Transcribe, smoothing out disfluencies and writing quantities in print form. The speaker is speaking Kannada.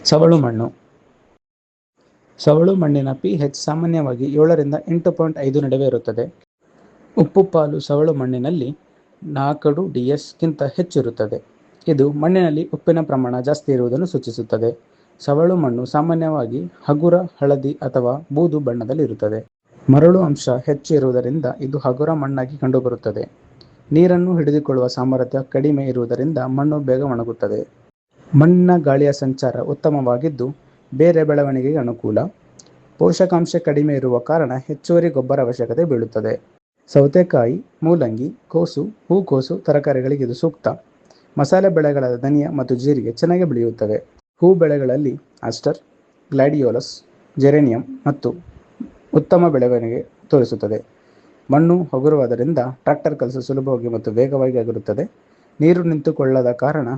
ಸವಳು ಮಣ್ಣು. ಸವಳು ಮಣ್ಣಿನ pH ಸಾಮಾನ್ಯವಾಗಿ 7 ರಿಂದ 8.5 ನಡುವೆ ಇರುತ್ತದೆ. ಉಪ್ಪು ಪಾಲು ಸವಳು ಮಣ್ಣಿನಲ್ಲಿ 4 ds ಗಿಂತ ಹೆಚ್ಚಿರುತ್ತದೆ. ಇದು ಮಣ್ಣಿನಲ್ಲಿ ಉಪ್ಪಿನ ಪ್ರಮಾಣ ಜಾಸ್ತಿ ಇರುವುದನ್ನು ಸೂಚಿಸುತ್ತದೆ. ಸವಳು ಮಣ್ಣು ಸಾಮಾನ್ಯವಾಗಿ ಹಗುರ ಹಳದಿ ಅಥವಾ ಬೂದು ಬಣ್ಣದಲ್ಲಿರುತ್ತದೆ. ಮರಳು ಅಂಶ ಹೆಚ್ಚು ಇರುವುದರಿಂದ ಇದು ಹಗುರ ಮಣ್ಣಾಗಿ ಕಂಡುಬರುತ್ತದೆ. ನೀರನ್ನು ಹಿಡಿದಿಕೊಳ್ಳುವ ಸಾಮರ್ಥ್ಯ ಕಡಿಮೆ ಇರುವುದರಿಂದ ಮಣ್ಣು ಬೇಗ ಒಣಗುತ್ತದೆ. ಮಣ್ಣಿನ ಗಾಳಿಯ ಸಂಚಾರ ಉತ್ತಮವಾಗಿದ್ದು ಬೇರೆ ಬೆಳವಣಿಗೆಗೆ ಅನುಕೂಲ. ಪೋಷಕಾಂಶ ಕಡಿಮೆ ಇರುವ ಕಾರಣ ಹೆಚ್ಚುವರಿ ಗೊಬ್ಬರ ಅವಶ್ಯಕತೆ ಬೀಳುತ್ತದೆ. ಸೌತೆಕಾಯಿ, ಮೂಲಂಗಿ, ಕೋಸು, ಹೂಕೋಸು ತರಕಾರಿಗಳಿಗೆ ಇದು ಸೂಕ್ತ. ಮಸಾಲೆ ಬೆಳೆಗಳಾದ ಧನಿಯಾ ಮತ್ತು ಜೀರಿಗೆ ಚೆನ್ನಾಗಿ ಬೆಳೆಯುತ್ತವೆ. ಹೂ ಬೆಳೆಗಳಲ್ಲಿ ಆಸ್ಟರ್, ಗ್ಲಾಡಿಯೋಲಸ್, ಜೆರೇನಿಯಂ ಮತ್ತು ಉತ್ತಮ ಬೆಳವಣಿಗೆ ತೋರಿಸುತ್ತದೆ. ಮಣ್ಣು ಹಗುರವಾದ್ದರಿಂದ ಟ್ರಾಕ್ಟರ್ ಕೆಲಸ ಸುಲಭವಾಗಿ ಮತ್ತು ವೇಗವಾಗಿ ಆಗಿರುತ್ತದೆ. ನೀರು ನಿಂತುಕೊಳ್ಳದ ಕಾರಣ